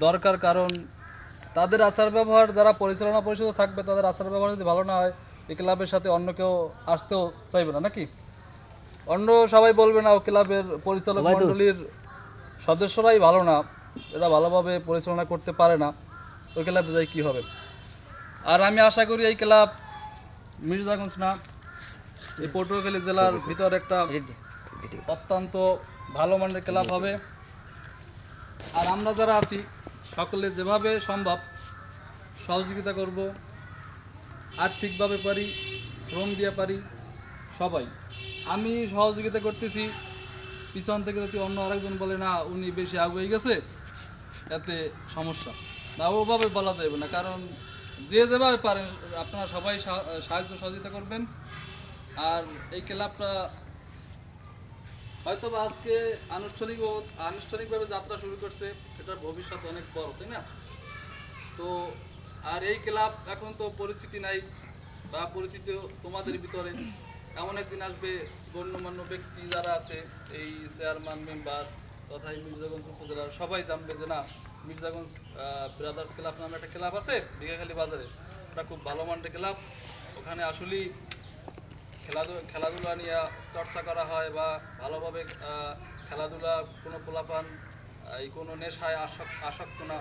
দরকার, কারণ তাদের আচার ব্যবহার, যারা পরিচালনা পরিষদে থাকবে তাদের আচার ব্যবহার যদি ভালো না হয় এই ক্লাবের সাথে অন্য কেউ আসতেও চাইবে না, নাকি? অন্য সবাই বলবে না ও ক্লাবের পরিচালক মণ্ডলীর সদস্যরাই ভালো না, এরা ভালোভাবে পরিচালনা করতে পারে না, ওই ক্লাবে যাই কি হবে। আর আমি আশা করি এই ক্লাব মির্জাগঞ্জ না, এই পটুয়াখালী জেলার ভিতর একটা অত্যন্ত ভালো মানের ক্লাব হবে। আর আমরা যারা আছি সকলে যেভাবে সম্ভব সহযোগিতা করব, আর্থিকভাবে পারি, শ্রম দিয়ে পারি, সবাই। আমি সহযোগিতা করতেছি, পিছন থেকে যদি অন্য আরেকজন বলে না উনি বেশি আগুয়ে গেছে এতে সমস্যা না, ওভাবে বলা যাবে না, কারণ যে যেভাবে পারেন আপনারা সবাই সাহায্য সহযোগিতা করবেন। আর এই ক্লাবটা হয়তো আজকে আনুষ্ঠানিকভাবে যাত্রা শুরু করছে, এটার ভবিষ্যৎ অনেক বড়, তাই না? তো আর এই ক্লাব এখন তো পরিচিতি নাই, বা পরিচিতি তোমাদের ভিতরে এমন একদিন আসবে গণ্যমান্য ব্যক্তি যারা আছে এই চেয়ারম্যান মেম্বার তথা এই মির্জাগঞ্জ উপজেলার সবাই জানবে যে না মির্জাগঞ্জ ব্রাদার্স ক্লাব নামে একটা ক্লাব আছে বিঘাখালী বাজারে, এটা খুব ভালো মানের ক্লাব। ওখানে আসলেই খেলাধুলা নিয়ে চর্চা করা হয়, বা ভালোভাবে খেলাধুলা, কোনো পোলাপান এই কোনো নেশায় আসক্ত না।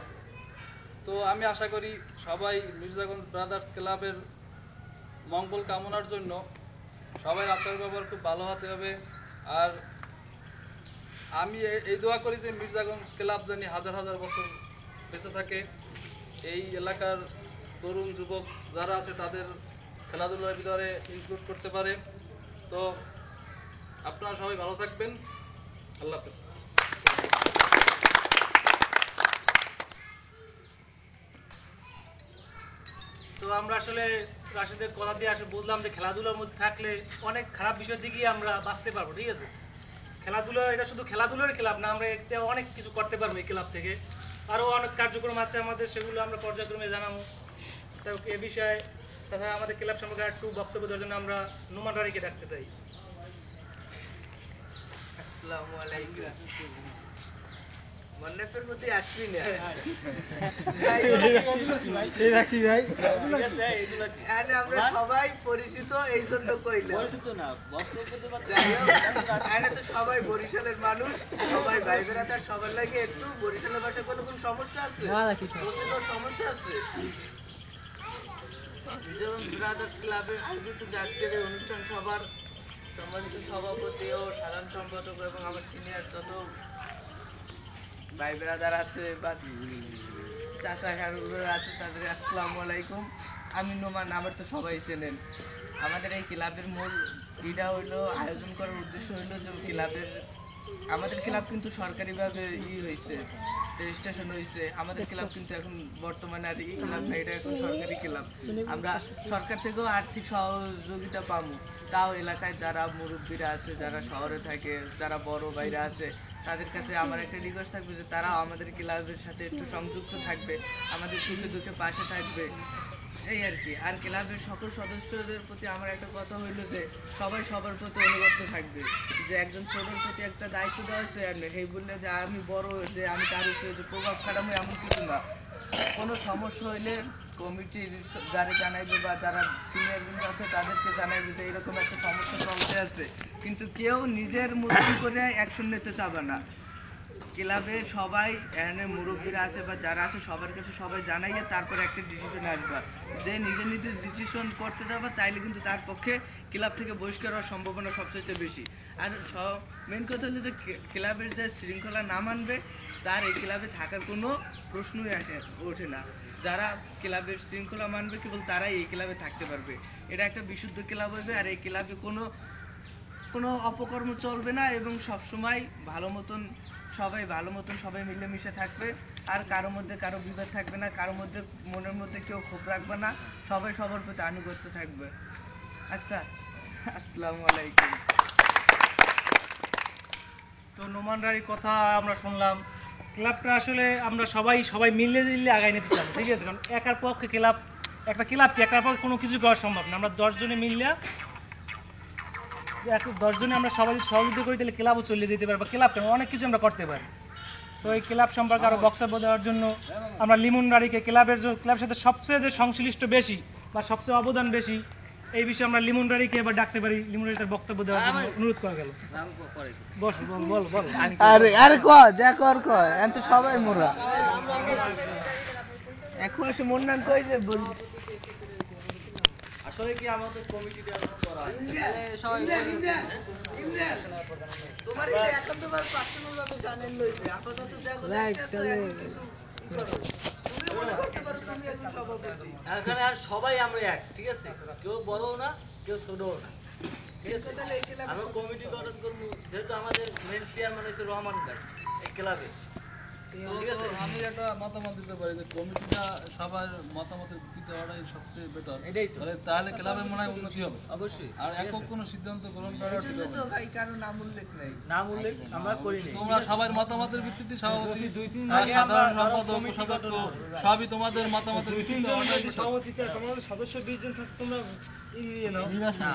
তো আমি আশা করি সবাই মির্জাগঞ্জ ব্রাদার্স ক্লাবের মঙ্গল কামনার জন্য সবাই আচার ব্যবহার খুব ভালো হতে হবে। আর আমি এই দোয়া করি যে মির্জাগঞ্জ ক্লাব জানি হাজার হাজার বছর বেঁচে থাকে, এই এলাকার তরুণ যুবক যারা আছে তাদের খেলাধুলার ভিতরে ইনক্লুড করতে পারে। তো আপনারা সবাই ভালো থাকবেন, আল্লাহ হাফেজ। তো আমরা আসলে রাশেদের কথা দিয়ে আসলে বুঝলাম যে খেলাধুলার মধ্যে থাকলে অনেক খারাপ বিষয় দিকেই আমরা বাঁচতে পারবো, ঠিক আছে? খেলাধুলা এটা শুধু খেলাধুলার ক্লাব না, আমরা এতে অনেক কিছু করতে পারবো এই ক্লাব থেকে। আরও অনেক কার্যক্রম আছে আমাদের, সেগুলো আমরা পর্যায়ক্রমে জানাবো। এ বিষয়ে তাছাড়া আমাদের ক্লাব সম্পর্কে একটু বক্তব্য দেওয়ার জন্য আমরা নোমান রানীকে ডাকতে চাই। আসসালামু আলাইকুম। মন্নাফের মধ্যে আসবি না আমরা সবাই পরিচিত, এই জন্য কইলাম তো সবাই বরিশালের মানুষ, সবাই ভাই বেড়াদার, সবার লাগে একটু বরিশালের ভাষা কোনো কোন সমস্যা আছে, সমস্যা আছে। যেমন ব্রাদার্স ক্লাবের আয়োজিত আজকের এই অনুষ্ঠান সবার সম্মানিত সভাপতি ও সাধারণ সম্পাদক এবং আমার সিনিয়র যত ভাই ব্রাদার আছে বা চাচা খালুরা আছে তাদের আসসালামু আলাইকুম। আমি নোমান, আমার তো সবাই চেনেন। আমাদের এই ক্লাবের মূল ইটা হইলো, আয়োজন করার উদ্দেশ্য হইলো যে ক্লাবের, আমাদের ক্লাব কিন্তু সরকারিভাবে হয়েছে, রেজিস্ট্রেশন হয়েছে। আমাদের ক্লাব কিন্তু এখন বর্তমানে আর এই ক্লাব না, এটা এখন সরকারি ক্লাব। আমরা সরকার থেকেও আর্থিক সহযোগিতা পাবো, তাও এলাকায় যারা মুরব্বীরা আছে, যারা শহরে থাকে, যারা বড় ভাইরা আছে, তাদের কাছে আমার একটা রিকোয়েস্ট থাকবে যে তারাও আমাদের ক্লাবের সাথে একটু সংযুক্ত থাকবে, আমাদের সুখে দুঃখে পাশে থাকবে, এই আর কি। আর ক্লাবের সকল সদস্যদের প্রতি আমার একটা কথা হইলো যে সবাই সবার প্রতি অনুগত থাকবে, যে একজন ছোটর প্রতি একটা দায়িত্ব দেওয়া হয়েছে আর সেই বললে যে আমি বড়, যে আমি তার উপরে যে প্রভাব খাটাবো এমন কিছু না। কোনো সমস্যা হইলে কমিটির যারা জানাইবে বা যারা সিনিয়র আছে তাদেরকে জানাইবে যে এরকম একটা সমস্যা চলতে আছে, কিন্তু কেউ নিজের মতন করে অ্যাকশন নিতে চাবে না। ক্লাবে সবাই এখানে মুরব্বীরা আছে বা যারা আছে সবার কাছে সবাই জানাইয়ে তারপরে একটা ডিসিশন আসবে, যে নিজে নিজে ডিসিশন করতে যাবে তাইলে কিন্তু তার পক্ষে ক্লাব থেকে বহিষ্কার হওয়ার সম্ভাবনা সবচেয়ে বেশি। আর মেন কথা হলো যে ক্লাবের যে শৃঙ্খলা না মানবে তার এই ক্লাবে থাকার কোনো প্রশ্নই ওঠে না। যারা ক্লাবের শৃঙ্খলা মানবে কেবল তারাই এই ক্লাবে থাকতে পারবে। এটা একটা বিশুদ্ধ ক্লাব হবে, আর এই ক্লাবে কোনো অপকর্ম চলবে না, এবং সবসময় ভালো মতন সবাই মিলেমিশে থাকবে। আর কারো মধ্যে কারো বিভেদ থাকবে না, কারো মধ্যে মনের মধ্যে কেউ ক্ষোভ রাখবে না, সবাই সবার প্রতি আনুগত্য থাকবে। আচ্ছা, আসসালামু আলাইকুম। তো নোমান রানীর কথা আমরা শুনলাম। ক্লাবটা আসলে আমরা সবাই মিলে আগায় নিতে চাবো, ঠিক আছে? কারণ একার পক্ষে একটা ক্লাবকে একার পক্ষে কোনো কিছু করা সম্ভব না। আমরা 10 জনে মিললে 10 জনে আমরা সবাই সহযোগিতা করি, তাহলে ক্লাবও চলে যেতে পারে, বা ক্লাব কেন অনেক কিছু আমরা করতে পারি। তো এই ক্লাব সম্পর্কে আরো বক্তব্য দেওয়ার জন্য আমরা লিমনবাড়িকে ক্লাবের সাথে সবচেয়ে যে সংশ্লিষ্ট বেশি বা সবচেয়ে অবদান বেশি এই বিষয়ে আমরা লিমনবাড়িকে এবার ডাকতে পারি। লিমনবাড়ি তার বক্তব্য দেওয়ার জন্য অনুরোধ করা গেল। বল বল বল। আরে আরে ক যা কর এখন তো সবাই মোরা এখন এসে মন নাম কই যে বল আসলে কি আমাদের কমিটিটা করা হয় সবাই তোমার এটা এখন তো বার পার্সোনাল ভাবে জানেন লইছে আপাতত যা করে একটা এখন কিছু ই করো তুমি মনে করতে পারো তুমি একজন সভাপতি এখানে আর সবাই আমরা এক, ঠিক আছে? কেউ বড়ও না, কেউ ছোটও না, ঠিক আছে? আমরা কমিটি গঠন করবো, যেহেতু আমাদের মেন চেয়ারম্যান হচ্ছে রহমান ভাই এই ক্লাবে, ঠিক আছে? আমি একটা মতামত দিতে পারি যে কমিটিটা সবার মতামতের ভিত্তিতে হওয়াটাই সবচেয়ে বেটার। এটাই তো। তাহলে ক্লাবের মনে হয় উন্নতি হবে। অবশ্যই। আর একক কোনো সিদ্ধান্ত গ্রহণ করা ঠিক এজন্য হবে তো না। ভাই কারো নাম উল্লেখ নাই নাম উল্লেখ আমরা করিনি। তোমরা সবার মতামতের ভিত্তিতে সভাপতি, দুই তিন আর আগে সাধারণ আমরা সম্পাদক, কমিটি কোষাধ্যক্ষ গঠন করবো। সবই তোমাদের মতামতের ভিত্তিতে হওয়াটাই better। তোমাদের সদস্য 20 জন থাকতে তোমরা না,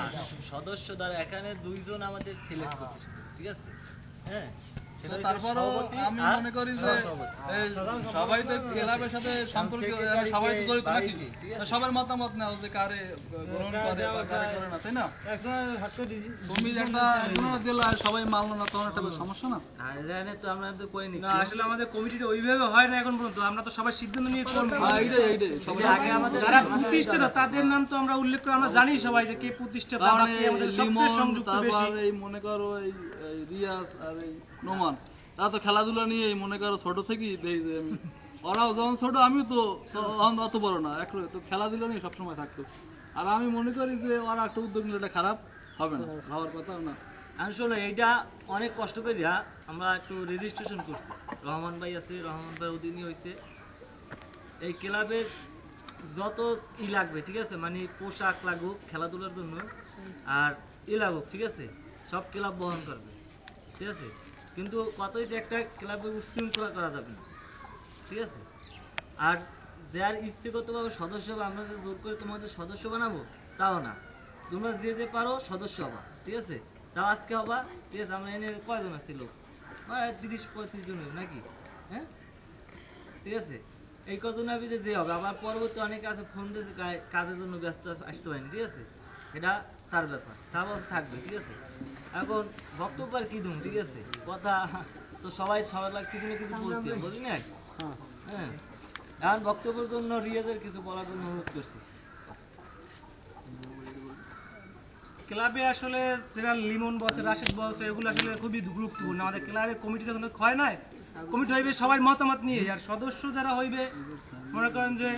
সদস্য দ্বারা এখানে 2 জন আমাদের সিলেক্ট করছে শুধু, ঠিক আছে? হ্যাঁ, সেটা তো হচ্ছে তারপরেও সভাপতি আমি আর মনে করি যে সহসভাপতি। এই সবাই তো ক্লাবের সাথে সম্পর্কিত, secretary সবাই তো কে জড়িত নাকি? বাড়িতে, ঠিক আছে? সবার মতামত নাও যে কারে গ্রহণ করে বা কারে করে না, তাই না? তুমি একটা কোনো দিলে আর সবাই মানলো না, তখন একটা সমস্যা না? আর এখানে তো আমরা তো করিনি। না, আসলে আমাদের কমিটিটা ওইভাবে হয় না এখন পর্যন্ত। আমরা তো সবাই সিদ্ধান্ত নিয়ে করব। এইটাই সবাই আগে আমাদের যারা প্রতিষ্ঠাতা তাদের নাম তো আমরা উল্লেখ করে আমরা জানি সবাই যে কে প্রতিষ্ঠাতা বা কে আমাদের সবচেয়ে লিমন, সংযুক্ত বেশি। তারপর এই মনে করো এই রিয়াজ আর এই নোমান, তারা তো খেলাধুলা নিয়ে মনে করো ছোট থেকেই দেখি যে ওরাও যখন ছোট, আমিও তো তখন অত বড় না, একরকম তো খেলাধুলা নিয়ে সবসময় থাকতো। আর আমি মনে করি যে ওরা একটা উদ্যোগ নিলে এটা খারাপ হবে না, হওয়ার কথা না। আসলে এইটা অনেক কষ্ট করে আমরা একটু রেজিস্ট্রেশন করছি। রহমান ভাই আছে, রহমান ভাই অধীনই হয়েছে। এই ক্লাবের যত লাগবে, ঠিক আছে, মানে পোশাক লাগুক খেলাধুলার জন্য, আর লাগুক, ঠিক আছে, সব ক্লাব বহন করবে, ঠিক আছে? কিন্তু কত হয়েছে, একটা ক্লাবে উচ্ছৃঙ্খলা করা যাবে না, ঠিক আছে? আর যার ইচ্ছেগতভাবে সদস্য হবে, আমরা যে জোর করে তোমাদের সদস্য বানাবো তাও না। তোমরা যে পারো সদস্য হবা, ঠিক আছে? তাও আজকে হবা, ঠিক আছে? আমরা এনে কয়জন আসছিল, 30-35 জন নাকি, হ্যাঁ, ঠিক আছে? এই কজন আমি যে হবে, আবার পরবর্তী অনেকে আছে ফোন দিয়ে কাজের জন্য ব্যস্ত আসতে পারেনি, ঠিক আছে? এটা তার ব্যাপার, তার থাকবে, ঠিক আছে? এখন বক্তব্য আর কি দিন, ঠিক আছে? কথা তো সবাই সবার কিছু না কিছু বলছি, বুঝলি না? হ্যাঁ, এখন বক্তব্যের জন্য রিয়াজের কিছু বলার জন্য অনুরোধ করছি। ক্লাবে আসলে যারা লিমন বলছে, রাশেদ বলছে, এগুলো আসলে খুবই গুরুত্বপূর্ণ। আমাদের ক্লাবের কমিটিটা কিন্তু হয় নাই, কমিটি হইবে সবাই মতামত নিয়ে। আর সদস্য যারা হইবে, মনে করেন যে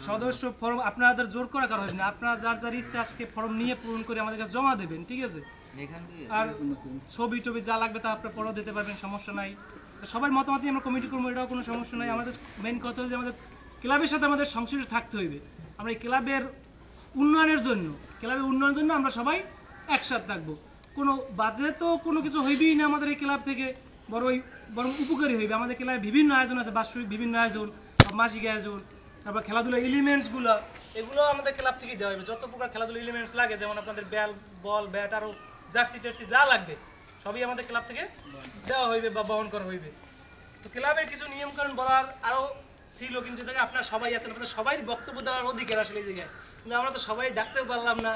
সদস্য ফর্ম আপনাদের জোর করা কারণ হয়েছে না, আপনারা যার যার ইচ্ছে আজকে ফর্ম নিয়ে পূরণ করে আমাদের কাছে জমা দেবেন, ঠিক আছে? আর ছবি টবি যা লাগবে তা আপনারা পরেও দিতে পারবেন, সমস্যা নাই। তো সবার মতামত নিয়ে আমরা কমিটি করবো, এটাও কোনো সমস্যা নাই। আমাদের মেইন কথা হচ্ছে আমাদের ক্লাবের সাথে আমাদের সংশ্লিষ্ট থাকতে হইবে। আমরা এই ক্লাবের উন্নয়নের জন্য আমরা সবাই একসাথে থাকবো। কোনো বাজে তো কোনো কিছু হইবেই না আমাদের এই ক্লাব থেকে, বরং উপকারী হইবে। আমাদের ক্লাবে বিভিন্ন আয়োজন আছে, বার্ষিক বিভিন্ন আয়োজন, মাসিক আয়োজন, তারপর খেলাধুলার এলিমেন্টসগুলো, এগুলো আমাদের ক্লাব থেকে দেওয়া হবে। যত প্রকার খেলাধুলার এলিমেন্টস লাগে, যেমন আপনাদের বল, ব্যাট, আরও জার্সি টার্সি যা লাগবে সবই আমাদের ক্লাব থেকে দেওয়া হইবে বা বহন করা হইবে। তো ক্লাবের কিছু নিয়মকানুন বলার আরও ছিল, কিন্তু দেখে আপনারা সবাই আছেন, আপনাদের সবাই বক্তব্য দেওয়ার অধিকার আসলে এই জায়গায়, কিন্তু আমরা তো সবাই ডাকতেও পারলাম না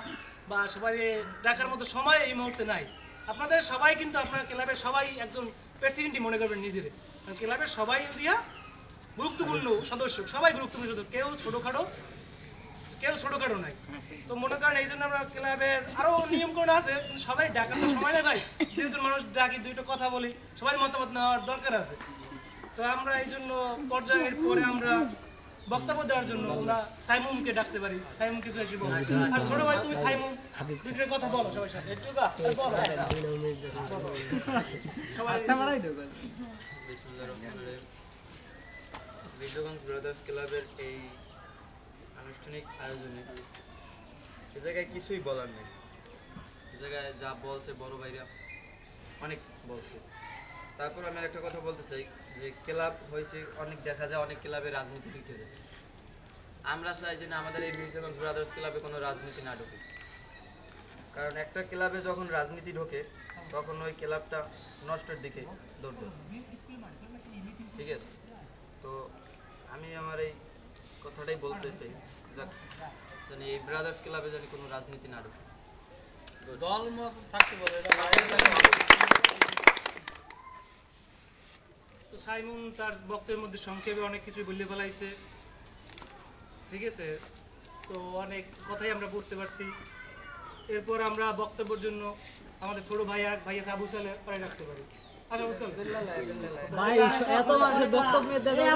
বা সবাই ডাকার মতো সময় এই মুহূর্তে নাই। আপনাদের সবাই কিন্তু আপনার ক্লাবের সবাই একজন প্রেসিডেন্টই মনে করবেন নিজের, কারণ ক্লাবের সবাই দিয়া গুরুত্বপূর্ণ সদস্য, সবাই গুরুত্বপূর্ণ সদস্য, কেউ ছোটখাটো নাই। তো মনে করেন এই জন্য আমরা ক্লাবের আরো নিয়ম কানুন আছে, কিন্তু সবাই ডাকার তো সময় নেই ভাই, দুইজন মানুষ ডাকি, দুইটা কথা বলি, সবাই মতামত নেওয়ার দরকার আছে। তো আমরা এই জন্য পর্যায়ের পরে আমরা বক্তব্য দেওয়ার জন্য আমরা সাইমুমকে ডাকতে পারি। সাইমুম কিছু এসে বলো। আর ছোট ভাই তুমি সাইমুম দুইটা কথা বলো সবার সাথে, একটু বলো। সবাই বিশ্বগঞ্জ ব্রাদার্স ক্লাবের এই আনুষ্ঠানিক আয়োজনে এ জায়গায় কিছুই বলার নেই। এ জায়গায় যা বলছে বড় ভাইরা অনেক বলছে। তারপর আমি একটা কথা বলতে চাই যে ক্লাব হয়েছে, অনেক দেখা যায় অনেক ক্লাবে রাজনীতি ঢুকে যায়। আমরা চাই যে না, আমাদের এই বিশ্বগঞ্জ ব্রাদার্স ক্লাবে কোনো রাজনীতি না ঢুকে, কারণ একটা ক্লাবে যখন রাজনীতি ঢোকে তখন ওই ক্লাবটা নষ্টের দিকে দৌড় দেয়। ঠিক আছে। তো আমি আমার এই কথাটাই বলতে চাই, যাক জানি এই ব্রাদার্স ক্লাবে জানি কোনো রাজনীতি না ঢুকে। দল মত থাকতে পারে, তো সাইমন তার বক্তব্যের মধ্যে সংক্ষেপে অনেক কিছু বলে ফেলাইছে, ঠিক আছে। তো অনেক কথাই আমরা বুঝতে পারছি। এরপর আমরা বক্তব্যের জন্য আমাদের ছোট ভাই আছে আবু সালে পরে রাখতে পারি। আচ্ছা আবু সালে ভাই এত মানুষের বক্তব্য দেওয়া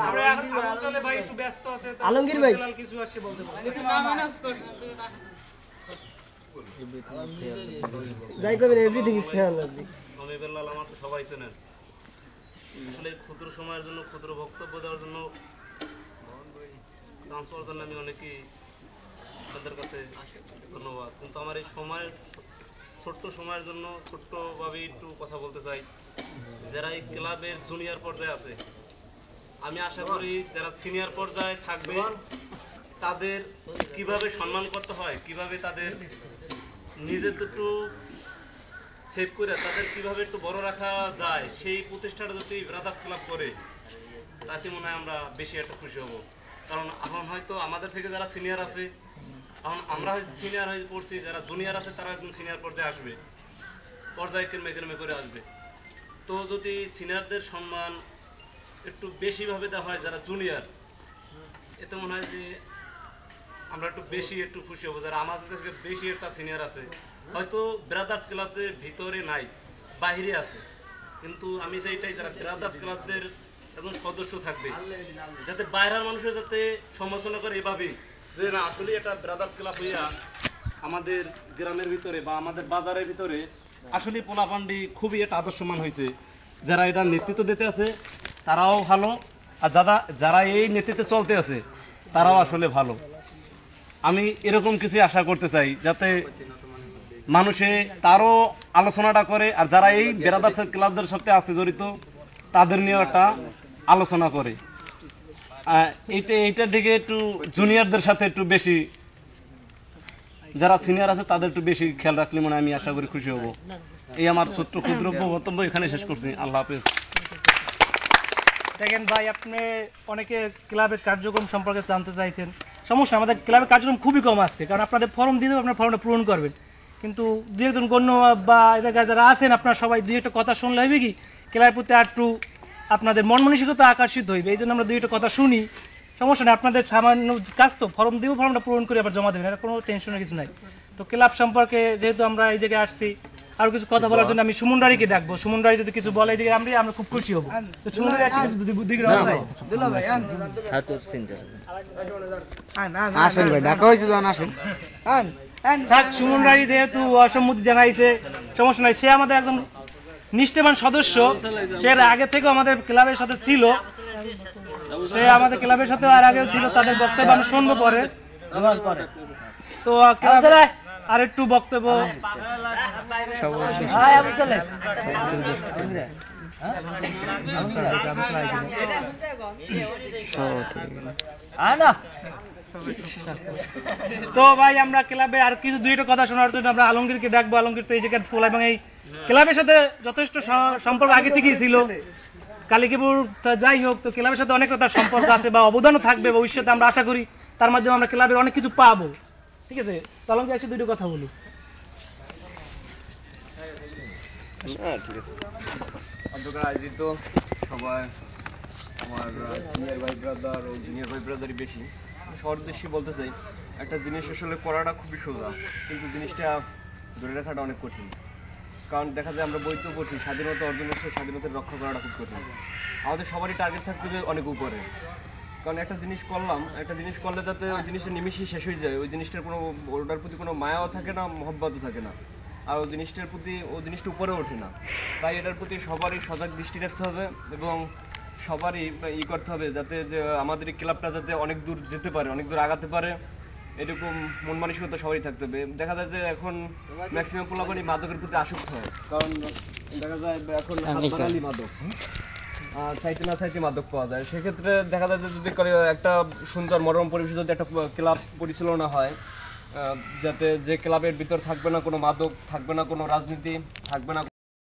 আমরা এখন আবু সালে ভাই একটু ব্যস্ত আছে, আলমগীর ভাই কিছু আসছে বলতে পারি। যাই করবেন এভরিথিং ইজ ফেয়ার লাগবে। আমি বেলাল, আমার তো সবাই চেনেন। আসলে ক্ষুদ্র সময়ের জন্য ক্ষুদ্র বক্তব্য দেওয়ার জন্য চান্স পাওয়ার জন্য আমি অনেকেই তাদের কাছে ধন্যবাদ, কিন্তু আমার এই সময়ের ছোট্ট সময়ের জন্য ছোট্টভাবে একটু কথা বলতে চাই। যারা এই ক্লাবের জুনিয়র পর্যায়ে আছে, আমি আশা করি যারা সিনিয়র পর্যায়ে থাকবে তাদের কিভাবে সম্মান করতে হয়, কিভাবে তাদের নিজের একটু সেভ করে তাদের কিভাবে একটু বড় রাখা যায়, সেই প্রতিষ্ঠাটা যদি ব্রাদার্স ক্লাব করে তাতে মনে হয় আমরা বেশি একটা খুশি হব। কারণ এখন হয়তো আমাদের থেকে যারা সিনিয়র আছে, এখন আমরা হয়তো সিনিয়র হয়ে পড়ছি, যারা জুনিয়র আছে তারা একদম সিনিয়র পর্যায়ে আসবে, পর্যায়ে কেরমে কেরমে করে আসবে। তো যদি সিনিয়রদের সম্মান একটু বেশিভাবে দেওয়া হয় যারা জুনিয়র, এতে মনে হয় যে আমরা একটু বেশি একটু খুশি হবো। যারা আমাদের থেকে বেশি একটা সিনিয়র আছে, হয়তো ব্রাদার্স ক্লাবের ভিতরে নাই, বাইরে আছে, কিন্তু আমি চাইটাই যারা ব্রাদার্স ক্লাবের একজন সদস্য থাকবে, যাতে বাইরের মানুষের যাতে সমালোচনা করে এভাবে যে না আসলে এটা ব্রাদার্স ক্লাব হইয়া আমাদের গ্রামের ভিতরে বা আমাদের বাজারের ভিতরে আসলে পোলাপান্ডি খুবই একটা আদর্শমান হয়েছে। যারা এটা নেতৃত্ব দিতে আছে তারাও ভালো, আর যারা এই নেতৃত্বে চলতে আছে তারাও আসলে ভালো। আমি এরকম কিছু আশা করতে চাই যাতে মানুষে তারও আলোচনাটা করে, আর যারা এই ব্রাদার্স ক্লাবদের সাথে আছে জড়িত তাদের নিয়ে একটা আলোচনা করে। এইটার দিকে একটু জুনিয়রদের সাথে একটু বেশি, যারা সিনিয়র আছে তাদের একটু বেশি খেয়াল রাখলে মনে আমি আশা করি খুশি হব। এই আমার ছোট্ট ক্ষুদ্র বক্তব্য এখানে শেষ করছি। আল্লাহ হাফেজ। দেখেন ভাই, আপনি অনেকে ক্লাবের কার্যক্রম সম্পর্কে জানতে চাইছেন। সমস্যা, আমাদের ক্লাবের কার্যক্রম খুবই কম আজকে, কারণ আপনাদের ফর্ম দিয়ে দেবো, আপনার ফর্মটা পূরণ করবেন। কিন্তু দু একজন গণ্য বা এলাকায় যারা আছেন আপনারা সবাই দুই একটা কথা শুনলে হইবে কি ক্লাবের প্রতি একটু আপনাদের মন মানসিকতা আকর্ষিত হইবে। এই জন্য আমরা দুই একটা কথা শুনি। সমস্যা নেই, আপনাদের সামান্য কাজ তো, ফর্ম দিব, ফর্মটা পূরণ করে আবার জমা দেবেন, এটা কোনো টেনশনের কিছু নাই। তো ক্লাব সম্পর্কে যেহেতু আমরা এই জায়গায় আসছি, আর কিছু কথা বলার জন্য আমি সুমন রায়কে ডাকবো। সুমন রায় যদি কিছু বলে এদিকে আমরা খুব খুশি হবো। তো সুমন রায় আসলে যদি বুদ্ধি করে থাক, সুমন রায় যেহেতু অসম্মতি জানাইছে, সমস্যা নাই, সে আমাদের একদম নিষ্ঠাবান সদস্য, সে আগে থেকেও আমাদের ক্লাবের সাথে ছিল, সে আমাদের ক্লাবের সাথে আর আগে ছিল, তাদের বক্তব্য আমি শুনবো পরে। তো আর একটু বক্তব্য তো ভাই, আমরা ক্লাবে আর কিছু দুইটা কথা শোনার জন্য আমরা আলমগীরকে ডাকবো। আলমগীর তো এই জায়গায় ফুল এবং এই ক্লাবের সাথে যথেষ্ট সম্পর্ক আগে থেকেই ছিল। কালিকিপুর যাই হোক, তো ক্লাবের সাথে অনেক তার সম্পর্ক আছে বা অবদানও থাকবে ভবিষ্যতে, আমরা আশা করি তার মাধ্যমে আমরা ক্লাবের অনেক কিছু পাবো। ঠিক আছে, তো আলমগীর এসে দুইটা কথা বলি। আয়োজিত সবাই আমার সিনিয়র ভাই ব্রাদার ও জুনিয়র ভাই ব্রাদারই বেশি। সর্বদেশী বলতে চাই, একটা জিনিস আসলে করাটা খুবই সোজা, কিন্তু জিনিসটা ধরে রাখাটা অনেক কঠিন। কারণ দেখা যায় আমরা বই তো পড়ছি, স্বাধীনতা অর্জন করছে, স্বাধীনতা রক্ষা করাটা খুব কঠিন। আমাদের সবারই টার্গেট থাকতে হবে অনেক উপরে। কারণ একটা জিনিস করলে যাতে ওই জিনিসটা নিমিশেই শেষ হয়ে যায়, ওই জিনিসটার কোনো ওটার প্রতি কোনো মায়াও থাকে না, মহব্বতও থাকে না, আর ওই জিনিসটার প্রতি জিনিসটা উপরে ওঠে না। তাই এটার প্রতি সবারই সজাগ দৃষ্টি রাখতে হবে এবং সবারই করতে হবে যাতে যে আমাদের এই ক্লাবটা যাতে অনেক দূর যেতে পারে, অনেক দূর আগাতে পারে, এরকম মন মানসিকতা সবারই থাকতে হবে। দেখা যায় যে এখন ম্যাক্সিমাম পোলাপানি মাদকের প্রতি আসক্ত হয়, কারণ দেখা যায় এখন হাততালি মাদক, চাইতে না চাইতে মাদক পাওয়া যায়। সেক্ষেত্রে দেখা যায় যে যদি একটা সুন্দর মনোরম পরিবেশে যদি একটা ক্লাব পরিচালনা হয়, যাতে যে ক্লাবের ভিতর থাকবে না কোনো মাদক, থাকবে না কোনো রাজনীতি, থাকবে না